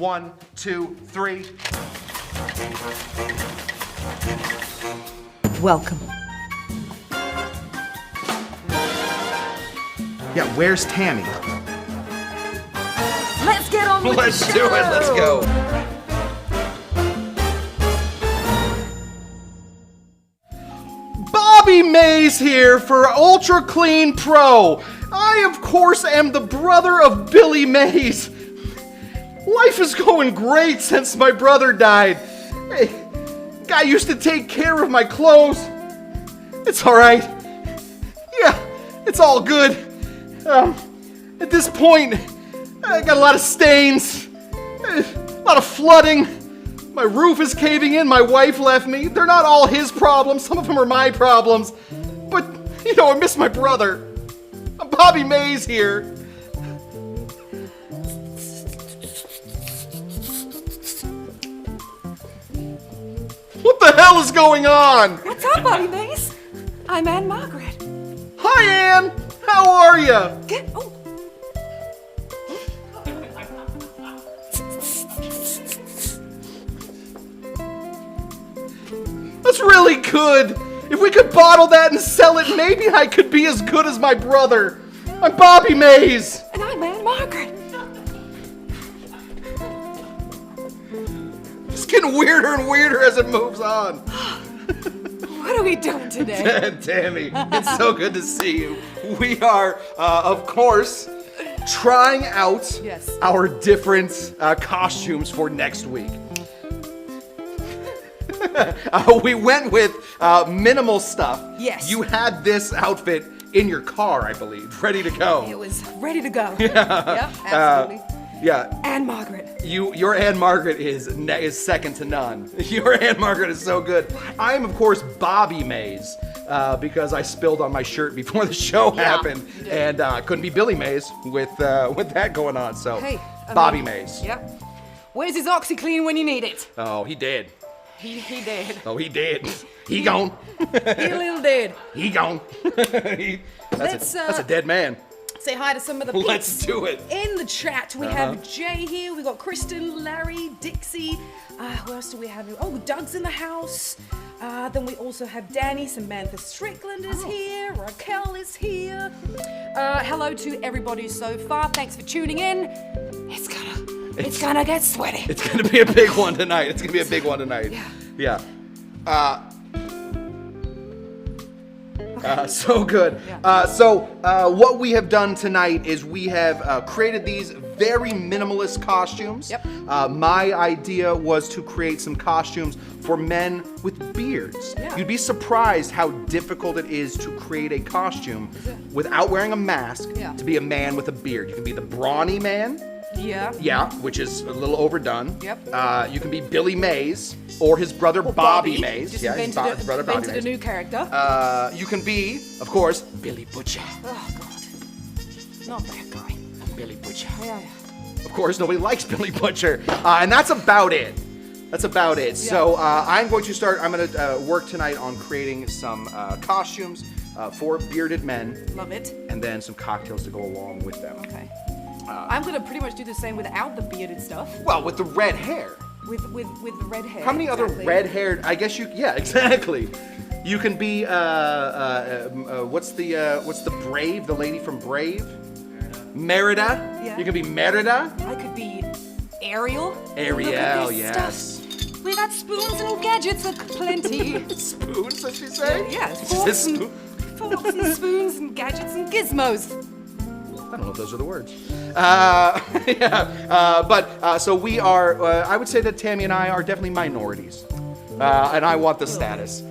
1, 2, 3. Welcome. Yeah, where's Tamee? Let's get on with Let's the do show. it. Let's go. Bobby Mays here for Ultra Clean Pro. I, of course, am the brother of Billy Mays. Life is going great since my brother died. Hey, guy used to take care of my clothes. It's all right. Yeah, it's all good. At this point, I got a lot of stains, a lot of flooding. My roof is caving in. My wife left me. They're not all his problems. Some of them are my problems. But, you know, I miss my brother. I'm Bobby Mays here. What the hell is going on? What's up, Bobby Mays? I'm Anne Margaret. Hi, Anne. How are you? Oh. That's really good. If we could bottle that and sell it, maybe I could be as good as my brother. I'm Bobby Mays. And I'm Anne Margaret. It's getting weirder and weirder as it moves on. What are we doing today? Tammy, it's so good to see you. We are, of course, trying out Yes. our different costumes for next week. We went with minimal stuff. Yes. You had this outfit in your car, I believe, ready to go. It was ready to go. Yeah. Yep, absolutely. Yeah. Anne Margaret. Your Anne Margaret is second to none. Your Anne Margaret is so good. I am, of course, Bobby Mays because I spilled on my shirt before the show happened, and couldn't be Billy Mays with that going on. So, Hey, Bobby Mays. Yep. Where's his OxyClean when you need it? Oh, he did. He did. Oh, he did. He gone. He a little did. He gone. That's a dead man. Say hi to some of the peeps. Let's do it. In the chat, we have Jay here. We got Kristen, Larry, Dixie. Who else do we have? Oh, Doug's in the house. Then we also have Danny. Samantha Strickland is here. Raquel is here. Hello to everybody so far. Thanks for tuning in. It's gonna get sweaty. It's gonna be a big one tonight. It's gonna be a big one tonight. Yeah. Yeah. So good. Yeah. What we have done tonight is we have created these very minimalist costumes. Yep. My idea was to create some costumes for men with beards. Yeah. You'd be surprised how difficult it is to create a costume without wearing a mask to be a man with a beard. You can be the brawny man. Yeah. Yeah, which is a little overdone. Yep. You can be Billy Mays or his brother Bobby Mays. Just Yeah, his brother Bobby invented Mays. a new character. You can be, of course, Billy Butcher. Oh God. Not that guy. Billy Butcher. Yeah. Of course, nobody likes Billy Butcher. And that's about it. That's about it. So I'm going to work tonight on creating some costumes for bearded men. Love it. And then some cocktails to go along with them. Okay. I'm gonna pretty much do the same without the bearded stuff. Well, with the red hair. With the red hair. How many other red-haired? I guess yeah, exactly. You can be what's the Brave? The lady from Brave? Merida. Yeah. You can be Merida. I could be Ariel. Ariel, Look at this yes. stuff. We got spoons and gadgets aplenty. Spoons, does she say? Yeah, She says forks and spoons and gadgets and gizmos. I don't know if those are the words. So we are, I would say that Tammy and I are definitely minorities. And I want the status.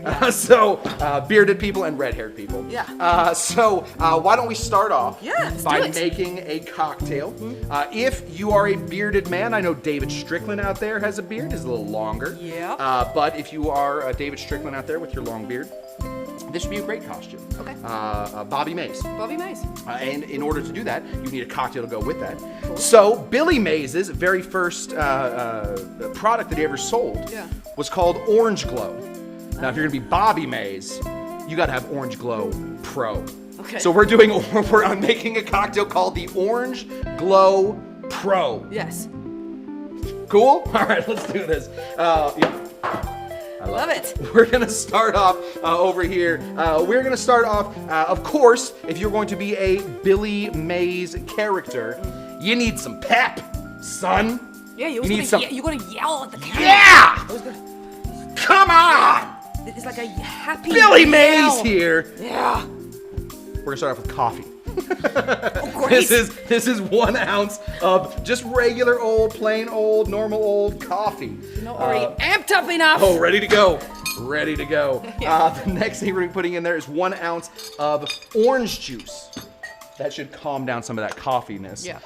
Bearded people and red-haired people. Yeah. Why don't we start off let's by do it. making a cocktail. If you are a bearded man, I know David Strickland out there has a beard. It's a little longer. Yeah. But if you are David Strickland out there with your long beard, this would be a great costume. Okay. Bobby Mays. Bobby Mays. And in order to do that, you need a cocktail to go with that. Cool. So Billy Mays' very first product that he ever sold was called Orange Glow. Now, if you're gonna be Bobby Mays, you gotta have Orange Glow Pro. Okay. So I'm making a cocktail called the Orange Glow Pro. Yes. Cool? All right, let's do this. Yeah. I love it. We're gonna start off over here. We're gonna start off, of course, if you're going to be a Billy Mays character, you need some pep, son. Yeah, you need some. You gotta yell at the camera. Yeah! Come on! It's like a happy Billy yell. Mays here. Yeah. We're gonna start off with coffee. Oh, great. This is 1 ounce of just regular old, plain old, normal old coffee. You're not already amped up enough. Oh, ready to go. Ready to go. Yeah. The next thing we're gonna be putting in there is 1 ounce of orange juice. That should calm down some of that coffeeness. Yeah.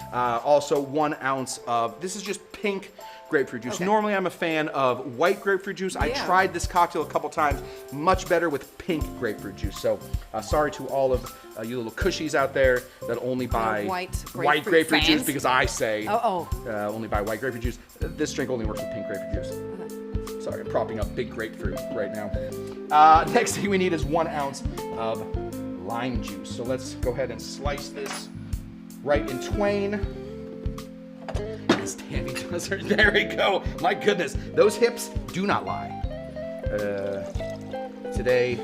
Also 1 ounce of, this is just pink grapefruit juice. Okay. Normally I'm a fan of white grapefruit juice. I Yeah. tried this cocktail a couple times, much better with pink grapefruit juice. So sorry to all of you little cushies out there that only buy white grapefruit grapefruit juice fans. because I say only buy white grapefruit juice. This drink only works with pink grapefruit juice. Sorry, I'm propping up big grapefruit right now. Next thing we need is 1 ounce of lime juice. So let's go ahead and slice this right in twain. As Tammy does her. There we go. My goodness, those hips do not lie. Today,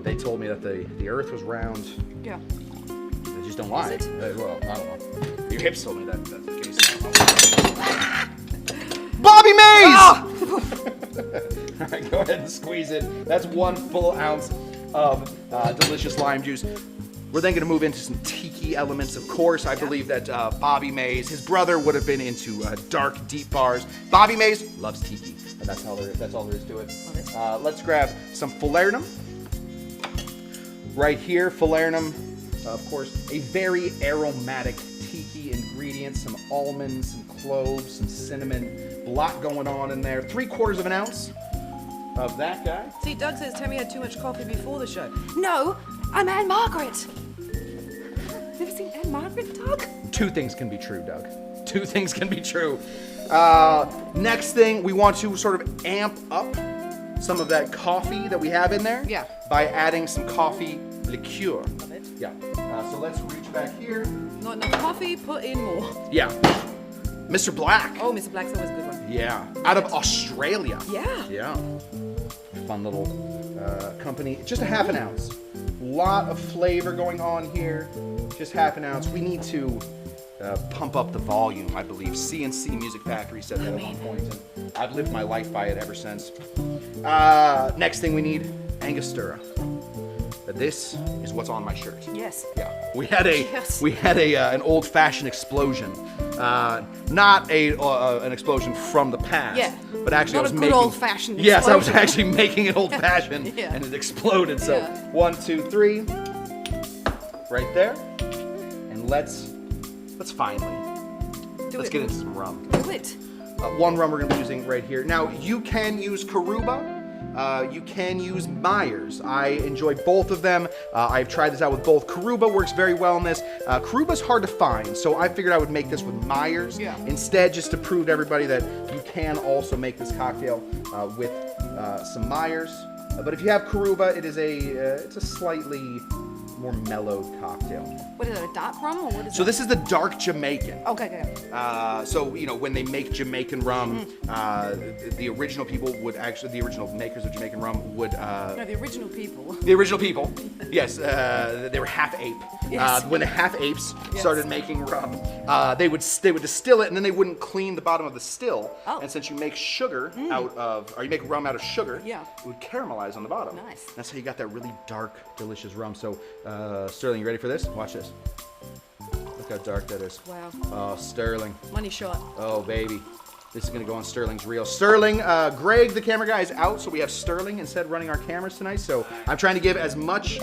they told me that the earth was round. Yeah. They just don't lie. Is it? Well, I don't know. Your hips told me that's the case. Bobby Mays! All right, go ahead and squeeze it. That's 1 full ounce of delicious lime juice. We're then going to move into some tiki elements. Of course, I believe that Bobby Mays, his brother, would have been into dark, deep bars. Bobby Mays loves tiki, and that's all there is to it. Let's grab some Falernum. Right here, Falernum, of course, a very aromatic tiki ingredient. Some almonds, some cloves, some cinnamon. A lot going on in there. 3/4 of an ounce of that guy. See, Doug says Tammy had too much coffee before the show. No, I'm Anne Margaret. You ever seen Anne Margaret, Doug? 2 things can be true, Doug. 2 things can be true. Next thing, we want to sort of amp up some of that coffee that we have in there. Yeah. By adding some coffee liqueur. Love it. Yeah. So let's reach back here. Not enough coffee, put in more. Yeah. Mr. Black. Oh, Mr. Black's always a good one. Yeah. Out of Australia. Yeah. Yeah. Fun little company. Just a half an ounce. Lot of flavor going on here. Just half an ounce. We need to pump up the volume, I believe. CNC Music Factory said that at one point, and I've lived my life by it ever since. Next thing we need, Angostura. This is what's on my shirt. Yes. Yeah, we had an old-fashioned explosion, not an explosion from the past. Yeah. But actually, Not I was a good making old-fashioned Yes, I was explosion. actually making an old-fashioned, Yeah. and it exploded. So Yeah. 1, 2, 3, right there, and let's finally let's get into some rum. Do it. 1 rum we're going to be using right here. Now, you can use Coruba. You can use Myers. I enjoy both of them. I've tried this out with both. Coruba works very well in this. Coruba's hard to find, so I figured I would make this with Myers instead, just to prove to everybody that you can also make this cocktail with some Myers. But if you have Coruba, it's a slightly more mellowed cocktail. What is it, a dark rum or what is it? So this is the dark Jamaican. Okay. So when they make Jamaican rum, the original people would actually, the original makers of Jamaican rum would. No, the original people. The original people, yes, they were half ape. Yes. When the half apes started making rum, they would distill it, and then they wouldn't clean the bottom of the still. Oh. And since you make sugar you make rum out of sugar, Yeah. it would caramelize on the bottom. Nice. That's how you got that really dark, delicious rum. So, Sterling, you ready for this? Watch this. Look how dark that is. Wow. Oh, Sterling. Money shot. Oh, baby. This is going to go on Sterling's reel. Sterling, Greg, the camera guy, is out, so we have Sterling instead running our cameras tonight. So I'm trying to give as much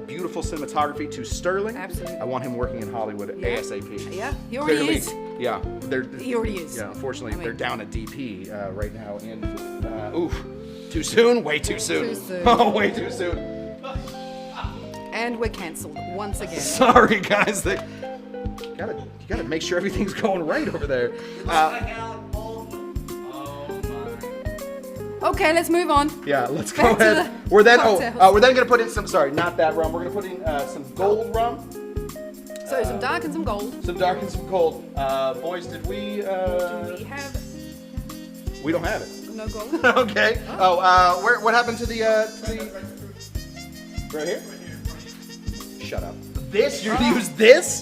beautiful cinematography to Sterling. Absolutely. I want him working in Hollywood ASAP. Yeah, he already Clearly, is. Yeah. He already is. Yeah, unfortunately, I mean- they're down at DP right now. And, oof. Too soon? Way too soon. Too soon. Oh, way too soon. And we're cancelled once again. Sorry, guys. You gotta make sure everything's going right over there. Okay, let's move on. Yeah, let's go Back to ahead. the We're then cocktails. we're then gonna put in some. Sorry, not that rum. We're gonna put in some Gold Rum. So So some dark and some gold. Some dark and some gold. Boys, did we? Do we have? We don't have it. No gold. Okay. What happened to the? Right here. Shut up. This? You're gonna use this?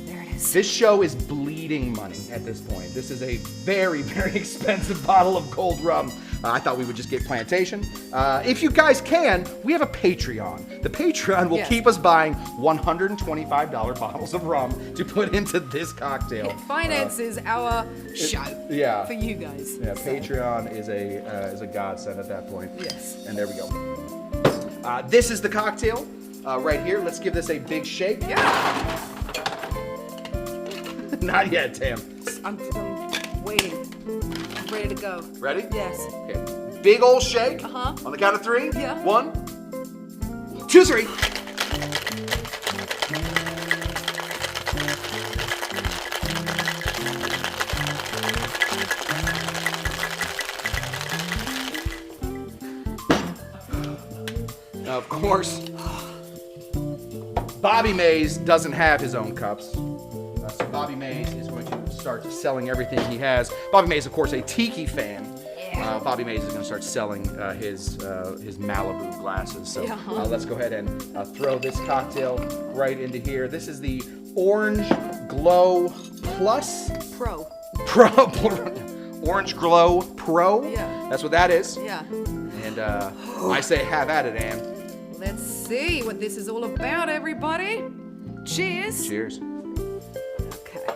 There it is. This show is bleeding money at this point. This is a very, very expensive bottle of Gold Rum. I thought we would just get Plantation. If you guys can, we have a Patreon. The Patreon will keep us buying $125 bottles of rum to put into this cocktail. It finances our show. Yeah. For you guys. Yeah, so. Patreon is a godsend at that point. Yes. And there we go. This is the cocktail right here. Let's give this a big shake. Yeah. Not yet, Tam. I'm waiting. I'm ready to go. Ready? Yes. Okay. Big old shake. Uh-huh. On the count of 3. Yeah. 1, 2, 3. Now, of course, Bobby Mays doesn't have his own cups. So Bobby Mays is going to start selling everything he has. Bobby Mays, of course, a tiki fan. Bobby Mays is going to start selling his Malibu glasses. So let's go ahead and throw this cocktail right into here. This is the Orange Glo Plus Pro. Orange Glo Pro. Yeah. That's what that is. Yeah. And I say have at it, Ann. Let's see what this is all about, everybody. Cheers. Cheers. Okay.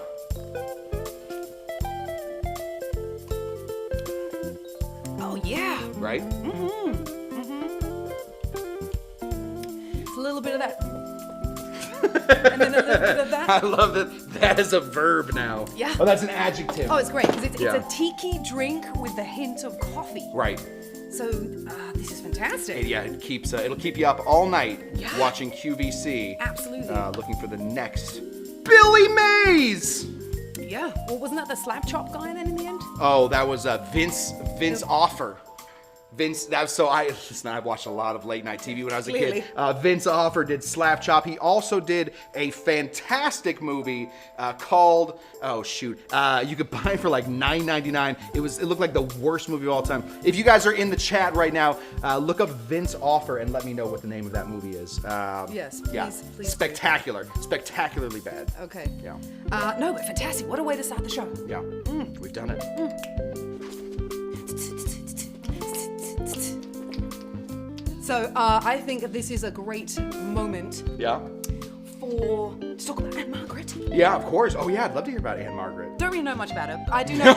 Oh yeah. Right? It's a little bit of that. And then a little bit of that. I love that. That is a verb now. Yeah. Oh, that's an adjective. Oh, it's great because it's a tiki drink with a hint of coffee. Right. So this is fantastic. Yeah, it keeps it'll keep you up all night watching QVC. Absolutely. Looking for the next Billy Mays. Yeah. Well, wasn't that the slap chop guy then in the end? Oh, that was Vince Offer. Vince, I've watched a lot of late night TV when I was a kid. Vince Offer did Slap Chop. He also did a fantastic movie called, you could buy it for like $9.99. It looked like the worst movie of all time. If you guys are in the chat right now, look up Vince Offer and let me know what the name of that movie is. Yes, please. Spectacular. Spectacularly bad. Okay. Yeah. No, but fantastic. What a way to start the show. Yeah. We've done it. So I think this is a great moment Yeah. to talk about Aunt Margaret. Yeah, of course. Oh yeah, I'd love to hear about Aunt Margaret. Don't really know much about her. I do know.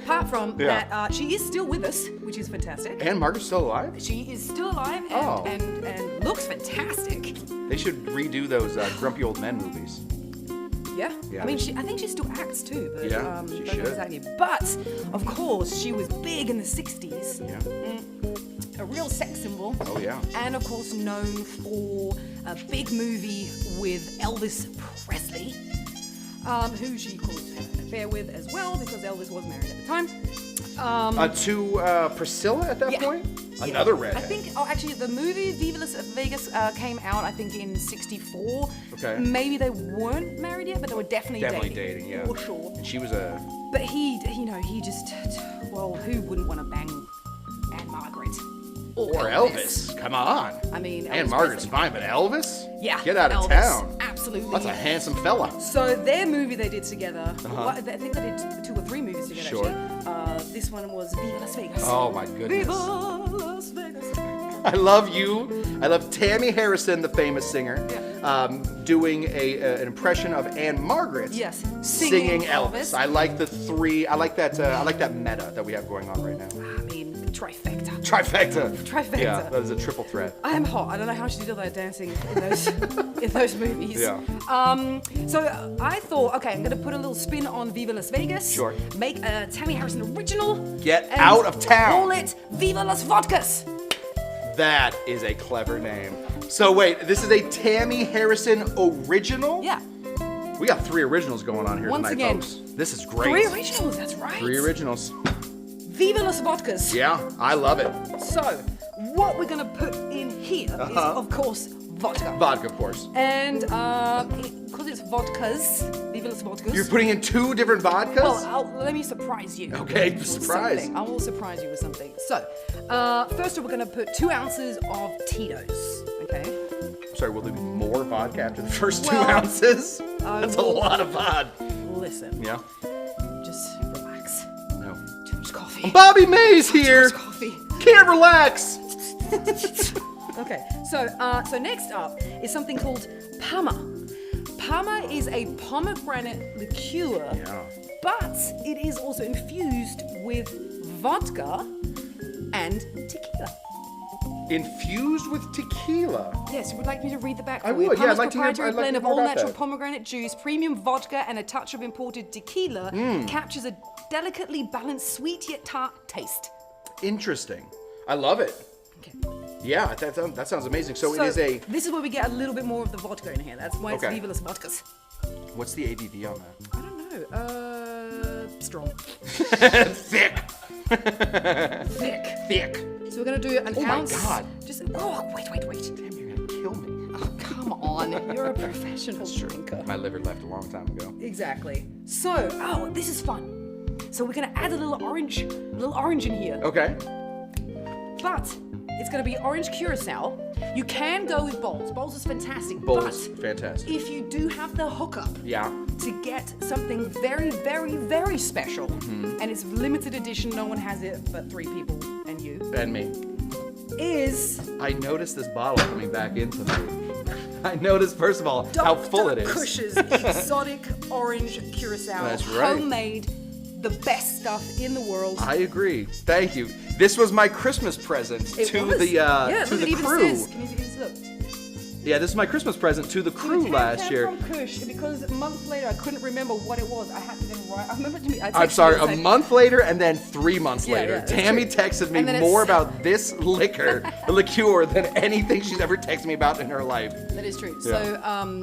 Apart from that, she is still with us, which is fantastic. Aunt Margaret's still alive? She is still alive and looks fantastic. They should redo those Grumpy Old Men movies. Yeah. Yeah. I mean, I think she still acts too. But, she don't know should. exactly. But of course, she was big in the '60s. Yeah. A real sex symbol. Oh yeah. And of course, known for a big movie with Elvis Presley, who she caused an affair with as well because Elvis was married at the time. To Priscilla at that point? Another redhead. I think, actually, the movie Viva Las Vegas came out, I think, in '64. Okay. Maybe they weren't married yet, but they were definitely dating, yeah. For sure. And she was a... But he just, well, who wouldn't want to bang Aunt Margaret? Or Elvis. Come on. I mean, Aunt Elvis Margaret's Presley. fine, but Elvis? Yeah. Get out of Elvis. town. Absolutely. That's a handsome fella. So their movie they did together, I think they did 2 or 3 movies together Sure. actually. This one was Viva Las Vegas. Oh my goodness. Viva Las Vegas. I love you. I love Tammy Harrison, the famous singer, doing an impression of Anne Margaret. Yes. Singing Elvis. I like the 3. I like that meta that we have going on right now. I mean, trifecta. Trifecta. Yeah, that is a triple threat. I am hot. I don't know how she did all that dancing in those in those movies. Yeah. So I thought, okay, I'm gonna put a little spin on Viva Las Vegas. Sure. Make a Tammy Harrison original. Get and out of town. Call it Viva Las Vodkas. That is a clever name. So wait, this is a Tammy Harrison original? Yeah. We got 3 originals going on here Once tonight, again, folks. This is great. 3 originals, that's right. 3 originals. Viva Las Vodkas. Yeah, I love it. So, what we're going to put in here is, of course, vodka. Vodka, of course. And because it's vodkas, Viva Las Vodkas. You're putting in 2 different vodkas? Well, let me surprise you. Okay, with surprise. something. I will surprise you with something. So, first we're going to put 2 ounces of Tito's. Okay. Sorry, will there be more vodka after the first 2 Well, ounces? That's a lot of vod. Listen. Yeah. Just relax. No. Too much coffee. Bobby Mays here. Too much coffee. Can't relax. Okay, so next up is something called Pama. Pama is a pomegranate liqueur, but it is also infused with vodka and tequila. Infused with tequila. Yes, you would like me to read the back for I you? would, yeah, Pama's I'd like to hear- proprietary I'd like to blend hear of more about all-natural that. pomegranate juice, premium vodka, and a touch of imported tequila captures a delicately balanced sweet yet tart taste. Interesting. I love it. Okay. Yeah, that sounds amazing. So it is a... This is where we get a little bit more of the vodka in here. That's why it's Okay. Viva Las Vodkas. What's the ABV on that? I don't know. Strong. Thick. Thick. So we're gonna do an ounce. Oh my God. Just wait. Damn, you're gonna kill me. Oh, come on, you're a professional drinker. My liver left a long time ago. Exactly. So, this is fun. So we're gonna add a little orange in here. Okay. But it's gonna be Orange Curaçao. You can go with bowls. Bowls is fantastic. Bowls, But fantastic. if you do have the hookup Yeah. to get something very, very, very special, and it's limited edition, no one has it but 3 people and you, And me. is I noticed this bottle coming back into me. I noticed, first of all, how full it is. Cush's exotic Orange Curaçao. That's right. Homemade, the best stuff in the world. I agree. Thank you. This was my Christmas present It to was. the Yeah, to look, the it even crew. says, can you see this? Look. Yeah, this is my Christmas present to the crew last year. From Kush, because a month later I couldn't remember what it was. I had to then write. I remember to me. I'm sorry, a month later and then 3 months Yeah, later. yeah, that's Tammy true. texted me And then more it's- about this liqueur than anything she's ever texted me about in her life. That is true. Yeah. So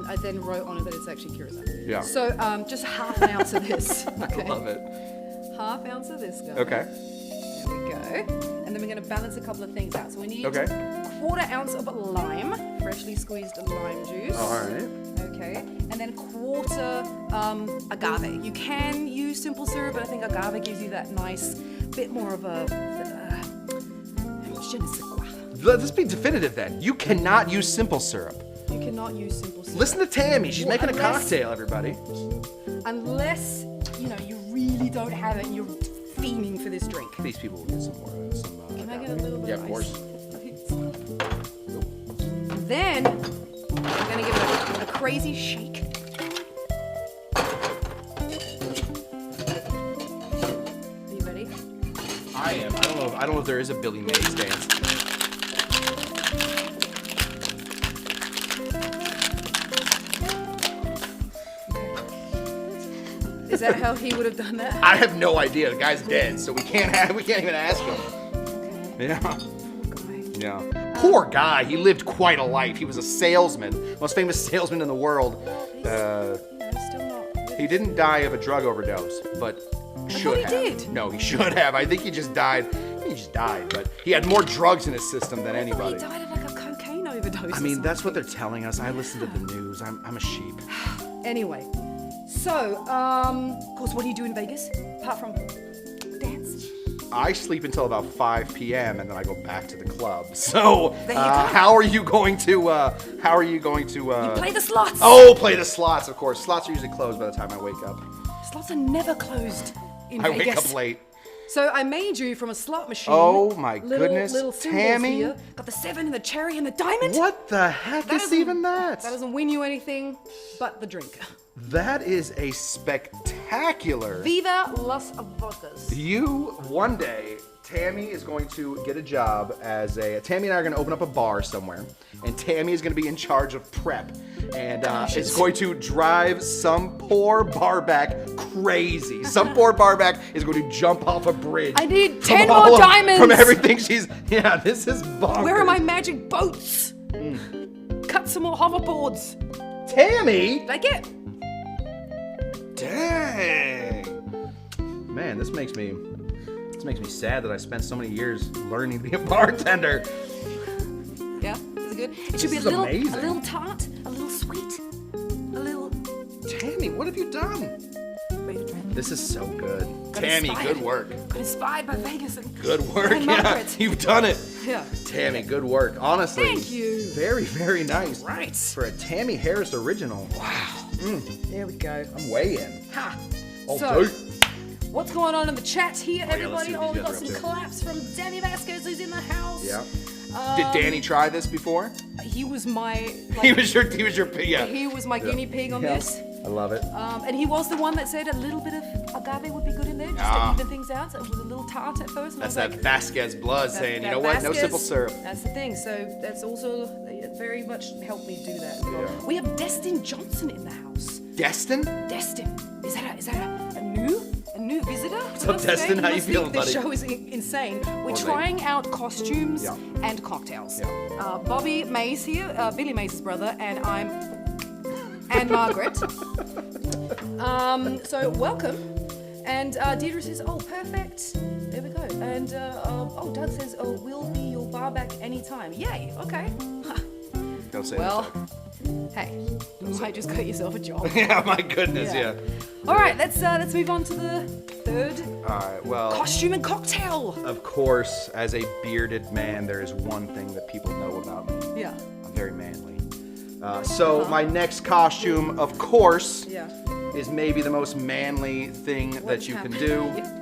I then wrote on it that it's actually Curaçao. Yeah. So just half an ounce of this. Okay. I love it. Half ounce of this, guys. Okay. There we go. And then we're going to balance a couple of things out. So we need Okay. 1/4 ounce of lime, freshly squeezed lime juice. All right. Okay. And then 1/4 agave. You can use simple syrup, but I think agave gives you that nice bit more of a je ne sais quoi. Let's be definitive then. You cannot use simple syrup. You cannot use simple syrup. Listen to Tammy. She's Well, making a unless- cocktail, everybody. Unless, you really don't have it and you're fiending for this drink. These people will get some more. Can I get a little bit Yeah, of of ice? course. Then I'm gonna give it a crazy shake. Are you ready? I am. I don't know if there is a Billy Mays dance. Is that how he would have done that? I have no idea. The guy's dead, so we can't even ask him. Yeah. Yeah. Poor guy. He lived quite a life. He was a salesman, most famous salesman in the world. Still not. He didn't die of a drug overdose, but should he have. did. No, he should have. I think he just died. He just died, but he had more drugs in his system than I thought anybody. he died of like a cocaine overdose. I mean, that's what they're telling us. I listen to the news. I'm a sheep. Anyway, so of course, what do you do in Vegas apart from dance? I sleep until about 5 p.m. and then I go back to the club. So, There you go. how are you going to? You play the slots. Oh, play the slots, of course. Slots are usually closed by the time I wake up. Slots are never closed in I Vegas. wake up late. So I made you from a slot machine. Oh my little, goodness, little symbols Tammy. here. Got the 7 and the cherry and the diamond. What the heck is doesn't- even that? That doesn't win you anything but the drink. That is a spectacular. Viva Las Vodkas. You, one day, Tammy is going to get a job as Tammy and I are going to open up a bar somewhere, and Tammy is going to be in charge of prep, and is going to drive some poor barback crazy. Some poor barback is going to jump off a bridge. I need from 10 all more of- diamonds. From everything she's, yeah, this is bonkers. Where are my magic boats? Cut some more hoverboards. Tammy? Like it. Dang. Man, this makes me sad that I spent so many years learning to be a bartender. Yeah, is it good? It should be a is little amazing. tart, a little sweet, a little. Tammy, what have you done? Ready to try it? This is so good. Got Tammy, inspired. good work. Got inspired by Vegas and Good work. and Yeah, Margaret. you've done it. Yeah. Tammy, good work. Honestly. Thank you. Very, very nice. Right. For a Tammy Harris original. Wow. There we go. I'm way in. Ha. All So, day. what's going on in the chat here, yeah, let's see everybody? what Oh, these we got guys are some up to. claps from Danny Vasquez, who's in the house. Yeah. Did Danny try this before? He was my. He was your yeah. He was my guinea pig on this. I love it. And he was the one that said a little bit of agave would be good in there, just to even things out. So it was a little tart at first. And That's I was that like, Vasquez blood saying, you that know what, no Vasquez, simple syrup. That's the thing. So that's also very much helped me do that as well. Yeah. We have Destin Johnson in the house. Destin? Destin, is that a new visitor? What's up, Destin? How you feeling, buddy? The show is insane. We're Or trying out costumes Yeah. and cocktails. Yeah. Bobby Mays here, Billy Mays' brother, and and Margaret. So welcome. And Deirdre says, oh, perfect. There we go. And Doug says, oh, we'll be your bar back anytime. Yay. Okay. Don't say Well, that. hey, you might just got yourself a job. Yeah, my goodness, yeah. All right, let's move on to the third All right, well, costume and cocktail. of course, as a bearded man, there is one thing that people know about me. Yeah. I'm very manly. So my next costume, of course, Yeah. is maybe the most manly thing that you can do. Yeah.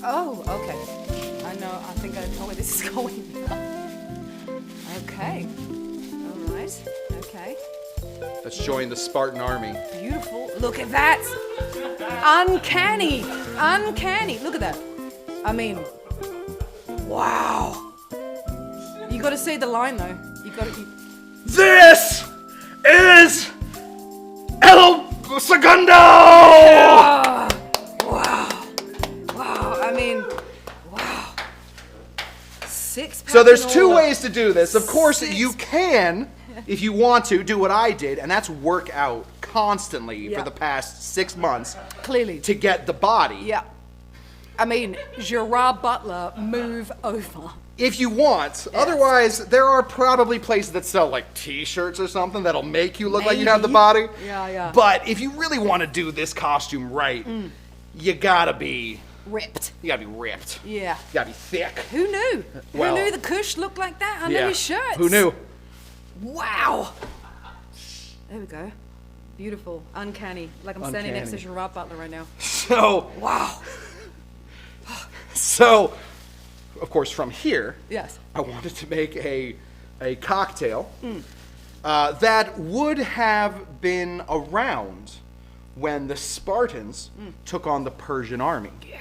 Oh, okay. I think I know where this is going. Okay. All right. Okay. Let's join the Spartan army. Beautiful. Look at that. Uncanny. Uncanny. Look at that. I mean, wow. You got to say the line though. You got to. This is El Segundo! Wow. Wow. I mean, wow. 6 So there's packs two all ways to do this. Of course, Six. you can, if you want to, do what I did, and that's work out constantly Yeah. for the past 6 months Clearly. to get the body. Yeah. I mean, Gerard Butler, move over. If you want. Otherwise, there are probably places that sell like t-shirts or something that'll make you look like you have the Maybe. body. Yeah. But if you really want to do this costume right, you gotta be Ripped. ripped. Yeah. You gotta be thick. Who knew? Well- Who knew the Kush looked like that under his shirts? Who knew? Wow. There we go. Beautiful. Uncanny. Like I'm standing next to Uncanny. Gerard Butler right now. So, of course, from here, Yes. I wanted to make a cocktail that would have been around when the Spartans took on the Persian army. Yeah.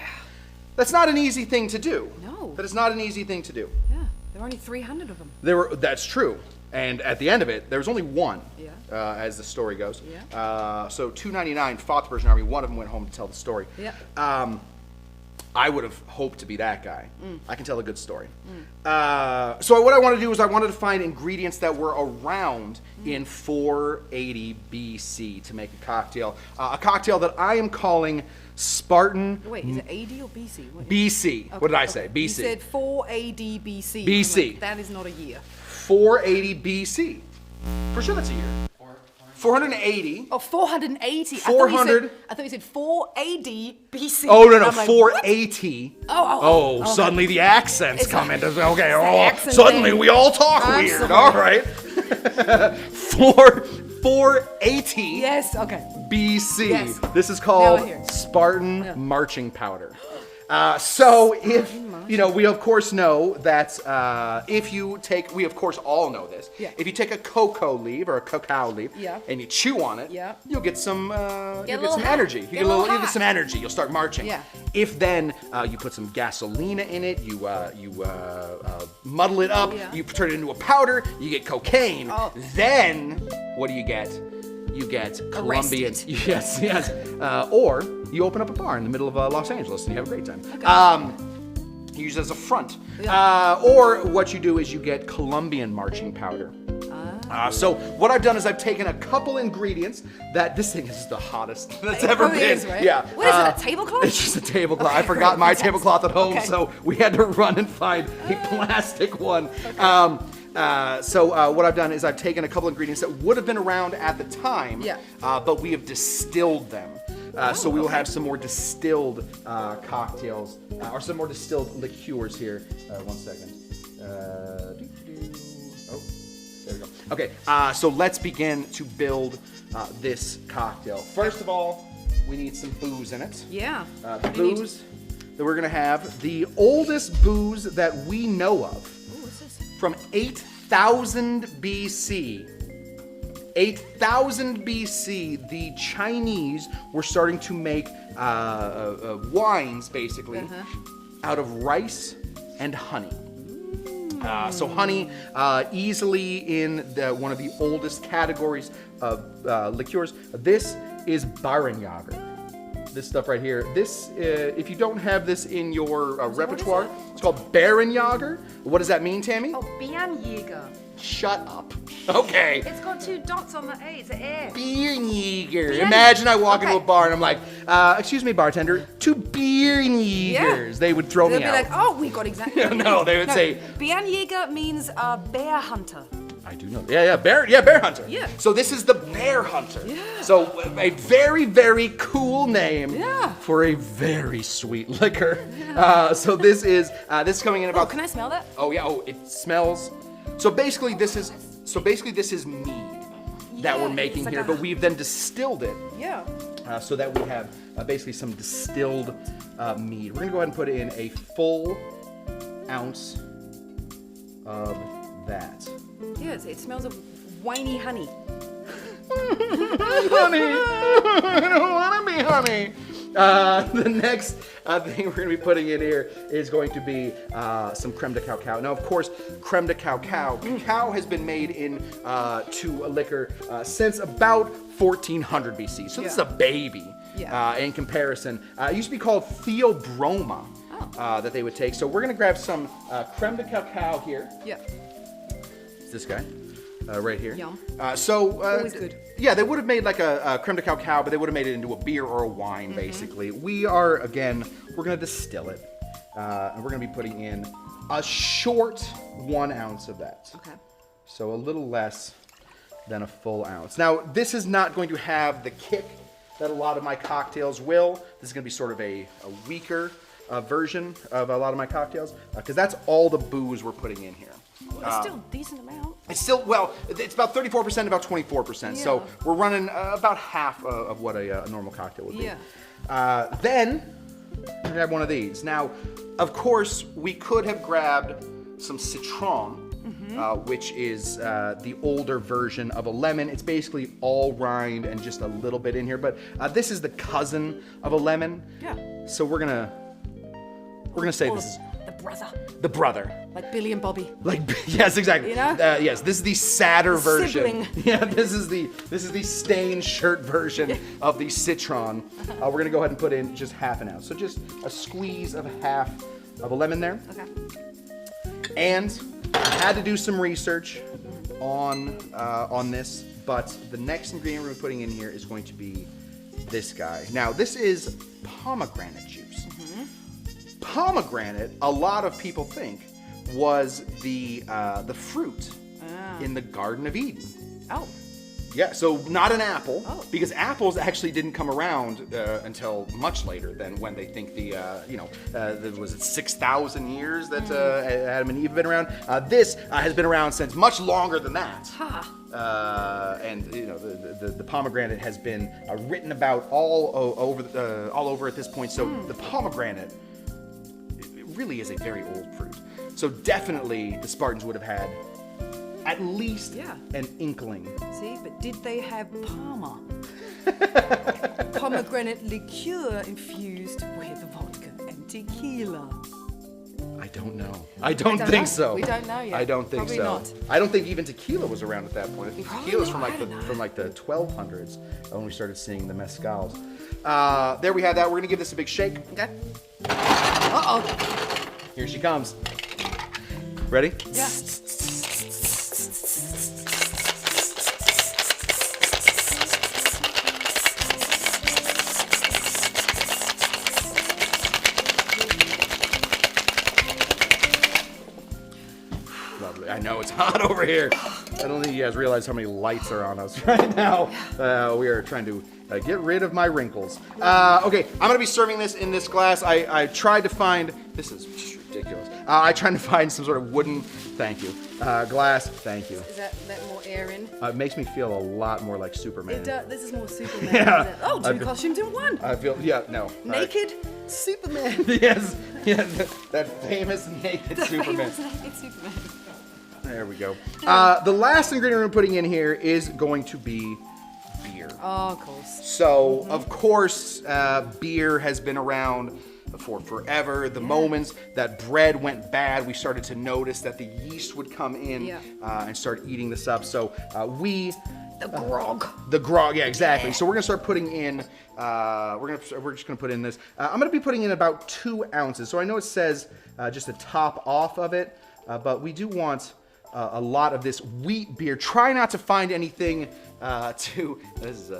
That's not an easy thing to do. No. That is not an easy thing to do. Yeah. There are only 300 of them. That's true. And at the end of it, there was only one, Yeah. as the story goes. Yeah. So 299 fought the Persian army. One of them went home to tell the story. Yeah. I would have hoped to be that guy. I can tell a good story. So what I wanted to do is I wanted to find ingredients that were around in 480 BC to make a cocktail that I am calling Spartan Wait, is it AD or BC? What- BC. Okay, What did I okay. say? You BC. said 4 AD BC. BC. I'm like, that is not a year. 480 BC. For sure that's a year. 480. Oh, 480. 400. I thought you said 4 AD BC. Oh, no, And no, I'm like, 480. Oh, okay. Suddenly the accents It's come a- into, okay, accent suddenly thing. we all talk I'm weird, sorry. all right. 480 Yes, okay. BC. Yes. This is Now I called hear. Spartan Yeah. marching powder. So if, we of course know that if you take, we of course all know this, Yeah. if you take a cocoa leaf or a cacao leaf Yeah. and you chew on it, Yeah. you'll get some, a you'll get little some hot. energy. Get a little You'll get hot. some energy. You'll start marching. Yeah. If then you put some gasolina in it, you muddle it up, Yeah. you turn it into a powder, you get cocaine. Oh. Then what do you get? You get Colombian. Arrested. Yes. Or you open up a bar in the middle of Los Angeles and you have a great time. Okay. You use it as a front. Yeah. Or what you do is you get Colombian marching powder. So what I've done is I've taken a couple ingredients that this thing is the hottest that's ever been. It is, right? Yeah. What is it, a tablecloth? It's just a tablecloth. Okay, I forgot great, my fantastic. tablecloth at home, Okay. so we had to run and find a plastic one. So what I've done is I've taken a couple ingredients that would have been around at the time, but we have distilled them. So we will have some more distilled cocktails, or some more distilled liqueurs here. 1 second. Oh, there we go. Okay, so let's begin to build this cocktail. First of all, we need some booze in it. Yeah. The booze that we're gonna have, the oldest booze that we know of, Ooh, what's this? from 8,000 BC. 8,000 BC, the Chinese were starting to make wines, basically, out of rice and honey. So honey, easily in one of the oldest categories of liqueurs. This is Barenjager. This stuff right here. This, if you don't have this in your repertoire, it's called Barenjager. What does that mean, Tammy? Oh, Barenjager. Shut up. Okay. It's got 2 dots on the A. It's an A. Barenjager. Imagine I walk into a bar and I'm like, excuse me, bartender, 2 Barenjagers. Yeah. They would throw They'll me be out. like, oh, we got exactly. No, they would say. Barenjager means bear hunter. I do know. Yeah, bear hunter. Yeah. So this is the bear hunter. Yeah. So a very, very cool name Yeah. for a very sweet liquor. So this is coming in Oh, about. can I smell that? Oh yeah. Oh, it smells. So basically, this is mead that we're Yeah, making it's like here, a- but we've then distilled it Yeah. so that we have basically some distilled mead. We're gonna go ahead and put in a full ounce of that. Yeah, it smells of winey honey. Honey, I don't want to be honey. The next thing we're going to be putting in here is going to be some Creme de Cacao. Now, of course, Creme de Cacao. Cacao has been made into a liquor since about 1400 BC. So this is a baby in comparison. It used to be called Theobroma that they would take. So we're going to grab some Creme de Cacao here. Yeah. It's this guy. Right here. Yum. Always good. Yeah, they would have made like a Creme de Cacao, but they would have made it into a beer or a wine, basically. We are, again, we're going to distill it. And we're going to be putting in a short 1 ounce of that. Okay. So a little less than a full ounce. Now, this is not going to have the kick that a lot of my cocktails will. This is going to be sort of a weaker version of a lot of my cocktails, because that's all the booze we're putting in here. Well, it's still a decent amount. It's still, well, it's about 34%, about 24%. So Yeah. we're running about half of what a normal cocktail would be. Yeah. Then we grab one of these. Now, of course, we could have grabbed some citron, which is the older version of a lemon. It's basically all rind and just a little bit in here. But this is the cousin of a lemon. Yeah. So we're gonna say Or this is the brother. the brother. Like Billy and Bobby. Like, yes, exactly. You know? Yes, this is the sadder version. Sibling. Yeah, this is the stained shirt version of the citron. We're gonna go ahead and put in just half an ounce. So just a squeeze of half of a lemon there. Okay. And I had to do some research on this, but the next ingredient we're gonna be putting in here is going to be this guy. Now, this is pomegranate juice. Pomegranate, a lot of people think, was the fruit in the Garden of Eden. Oh. Yeah, so not an apple, Oh. because apples actually didn't come around until much later than when they think was it 6,000 years that Adam and Eve have been around? This has been around since much longer than that. Ha. And you know the pomegranate has been written about all over at this point. So the pomegranate it really is a very old fruit. So definitely the Spartans would have had at least an inkling. See, but did they have Parma? Pomegranate liqueur infused with vodka and tequila. I don't know. I don't think so. We don't know yet. I don't think Probably so. not. I don't think even tequila was around at that point. I think Probably tequila was not. I don't know. from like the 1200s when we started seeing the mezcals. There we have that. We're gonna give this a big shake. Okay. Uh-oh. Here she comes. Ready? Yeah. know it's hot over here. I don't think you guys realize how many lights are on us right now. We are trying to get rid of my wrinkles. Okay, I'm gonna be serving this in this glass. I tried to find, this is just ridiculous. I tried to find some sort of wooden, thank you, glass, thank you. Is that let more air in? It makes me feel a lot more like Superman. It does. This is more Superman. Yeah. Isn't it? Oh, two costumes in one. I feel, yeah, no. Naked Superman. Yes, yeah, that famous naked Superman. Famous naked Superman. There we go. The last ingredient we're putting in here is going to be beer. Oh, of course. So, of course, beer has been around for forever. The moments that bread went bad, we started to notice that the yeast would come in and start eating this up. So The grog. The grog, yeah, exactly. Yeah. So we're gonna start putting in. We're just gonna put in this. I'm gonna be putting in about 2 ounces. So I know it says just a top off of it, but we do want a lot of this wheat beer. Try not to find anything this is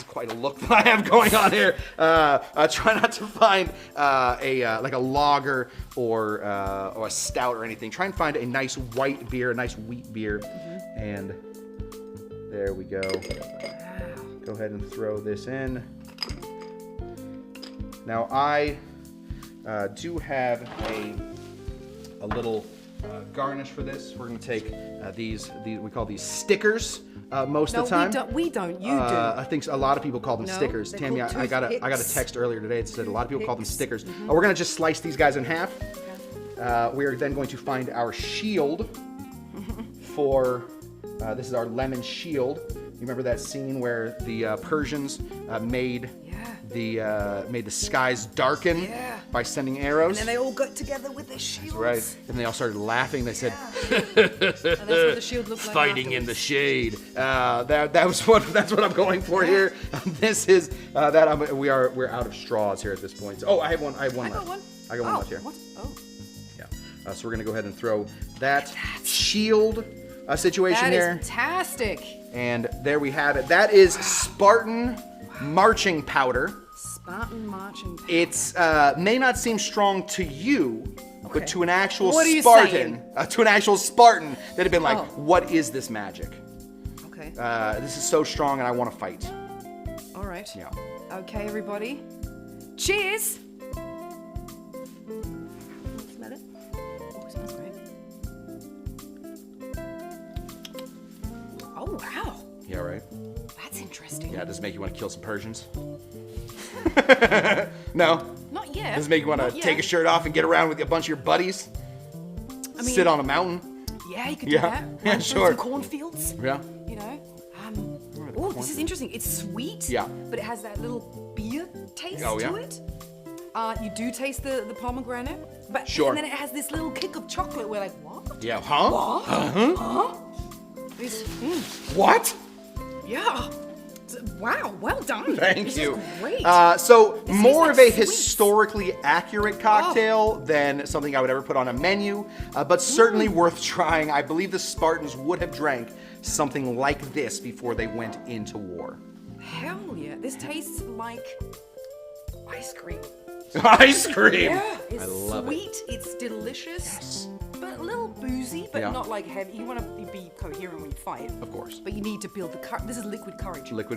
quite a look that I have going on here. Try not to find like a lager or a stout or anything. Try and find a nice white beer, a nice wheat beer, and there we go. Go ahead and throw this in. Now I do have a little garnish for this. We're going to take these we call these stickers most of the time. We don't. You do. I think a lot of people call them stickers. Tammy, I got a text earlier today that said a lot of people call them stickers. We're going to just slice these guys in half. We are then going to find our shield for this is our lemon shield. You remember that scene where the Persians made the skies darken by sending arrows? And then they all got together with their shields. That's right. And they all started laughing. They said, and that's what the shield looked like. Fighting in the shade. That's what I'm going for here. This is we're out of straws here at this point. So, I have one. I got one left here. What? Oh. Yeah. So we're gonna go ahead and throw that shield situation here. That is fantastic. And there we have it. That is Spartan marching powder. Spartan marching powder. It's may not seem strong to you, but to an actual What are you Spartan, to an actual Spartan, that had been like, what is this magic? Okay. This is so strong, and I want to fight. All right. Yeah. Okay, everybody. Cheers. Smell it. Oh, it smells great. Oh, wow. Yeah, right. That's interesting. Yeah, does it make you want to kill some Persians? No? Not yet. Does it make you want to take a shirt off and get around with a bunch of your buddies? I mean, sit on a mountain? Yeah, you could do that. Yeah, sure. Some cornfields. Yeah. You know. Oh, this is interesting. It's sweet. Yeah. But it has that little beer taste Oh, to it. You do taste the pomegranate. But Sure. And then it has this little kick of chocolate. We're like, what? Yeah, huh? What? Uh-huh. This, What? yeah. Wow, well done. Thank this you. Is great. So This more tastes of like a sweets. historically accurate cocktail than something I would ever put on a menu, but certainly worth trying. I believe the Spartans would have drank something like this before they went into war. Hell yeah. This tastes like ice cream. Ice cream! Yeah, it's I love sweet, it's delicious, but a little boozy, but not like heavy. You want to be coherent when you fight. Of course. But you need to build the courage. This is liquid courage. Like,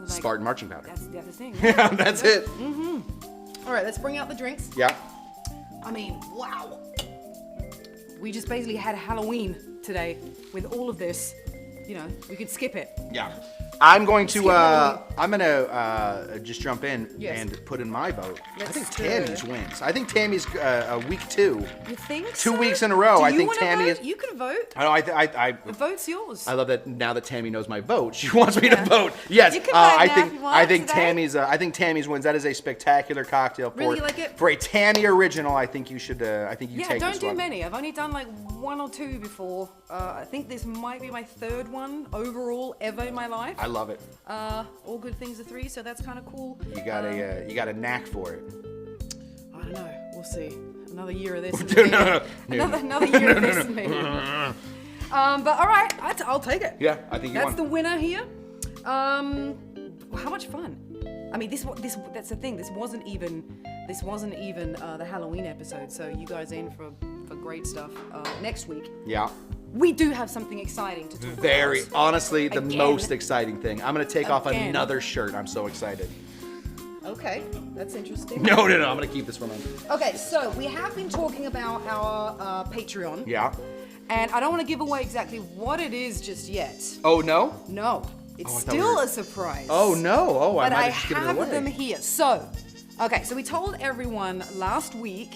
Spartan marching powder. That's the other thing. Yeah, that's it. All right, let's bring out the drinks. Yeah. I mean, wow. We just basically had Halloween today with all of this. You know, we could skip it. Yeah. I'm going to just jump in and put in my vote. I think Tammy's wins. I think Tammy's week 2. You think 2 weeks in a row. I think Tammy Tammy is. You can vote. The vote's yours. I love that now that Tammy knows my vote, she wants me to vote. Yes, You can vote now if you want I think today. Tammy's wins. That is a spectacular cocktail for Really like it? for a Tammy original. I think you should. I think you Yeah, take don't this do one. many. I've only done like 1 or 2 before. I think this might be my 3rd one overall ever in my life. I love it. All good things are 3, so that's kind of cool. You got a knack for it. I don't know. We'll see. Another year of this. No. Another year of this, maybe. But all right, I'll take it. Yeah, I think you That's won. the winner here. How much fun? I mean, that's the thing. This wasn't even the Halloween episode. So you guys in for great stuff next week. Yeah. we do have something exciting to talk Very, about. honestly, the Again. most exciting thing. I'm gonna take off Again. another shirt. I'm so excited. Okay, that's interesting. No, I'm gonna keep this one on. Okay, so we have been talking about our Patreon. Yeah. And I don't want to give away exactly what it is just yet. Oh, no? No, it's I thought still we were- a surprise. Oh, no. Oh, I But might I have just given it have away. them here. So, okay, so we told everyone last week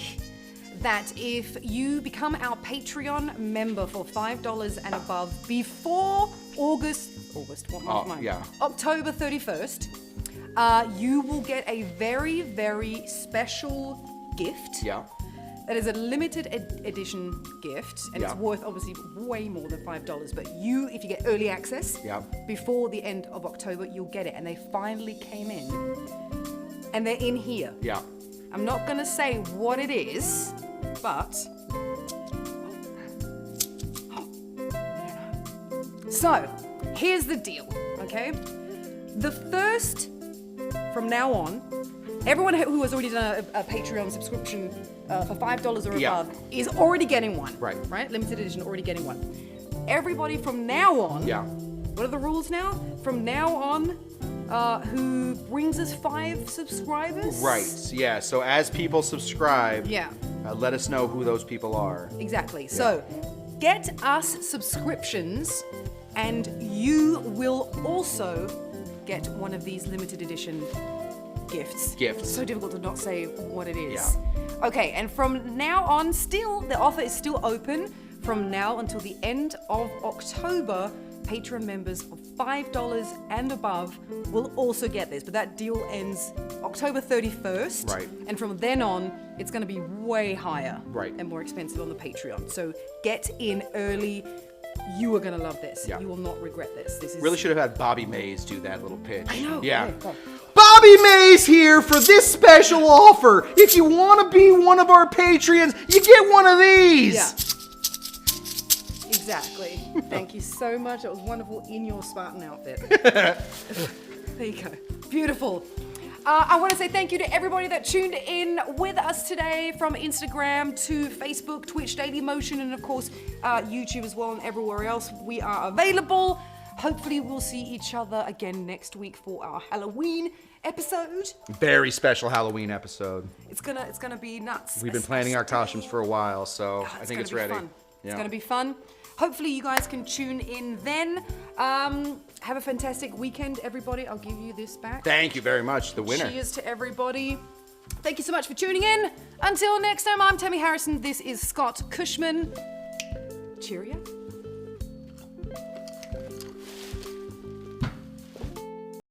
that if you become our Patreon member for $5 and above before August, what month am I? yeah. October 31st, you will get a very, very special gift. Yeah. That is a limited edition gift, and it's Yeah. worth obviously way more than $5. But if you get early access Yeah. before the end of October, you'll get it. And they finally came in, and they're in here. Yeah. I'm not gonna say what it is, but so here's the deal, okay? The first, from now on, everyone who has already done a Patreon subscription for $5 or Yeah. above is already getting one. Right. Right? Limited edition, already getting one. Everybody from now on, Yeah. what are the rules now? From now on, who brings us 5 subscribers? Right. Yeah. So as people subscribe, Yeah. let us know who those people are. Exactly. So get us subscriptions, and you will also get one of these limited edition gifts. Gifts. It's so difficult to not say what it is. Yeah. Okay, and from now on, still, the offer is still open. From now until the end of October, Patreon members of $5 and above will also get this, but that deal ends October 31st. Right. And from then on, it's going to be way higher Right. and more expensive on the Patreon. So get in early. You are going to love this. Yeah. You will not regret this. This is Really should have had Bobby Mays do that little pitch. I know. Yeah. Go on. Bobby Mays here for this special offer. If you want to be one of our Patreons, you get one of these. Yeah. Exactly. Thank you so much. It was wonderful in your Spartan outfit. There you go. Beautiful. I want to say thank you to everybody that tuned in with us today, from Instagram to Facebook, Twitch, Daily Motion, and of course YouTube as well, and everywhere else we are available. Hopefully we'll see each other again next week for our Halloween episode. Very special Halloween episode. It's gonna be nuts. We've been planning our costumes for a while, so I think it's ready. Fun. Yeah. It's gonna be fun. Hopefully you guys can tune in then. Have a fantastic weekend, everybody. I'll give you this back. Thank you very much, the winner. Cheers to everybody. Thank you so much for tuning in. Until next time, I'm Tamee Harrison. This is Scott Cushman. Cheerio.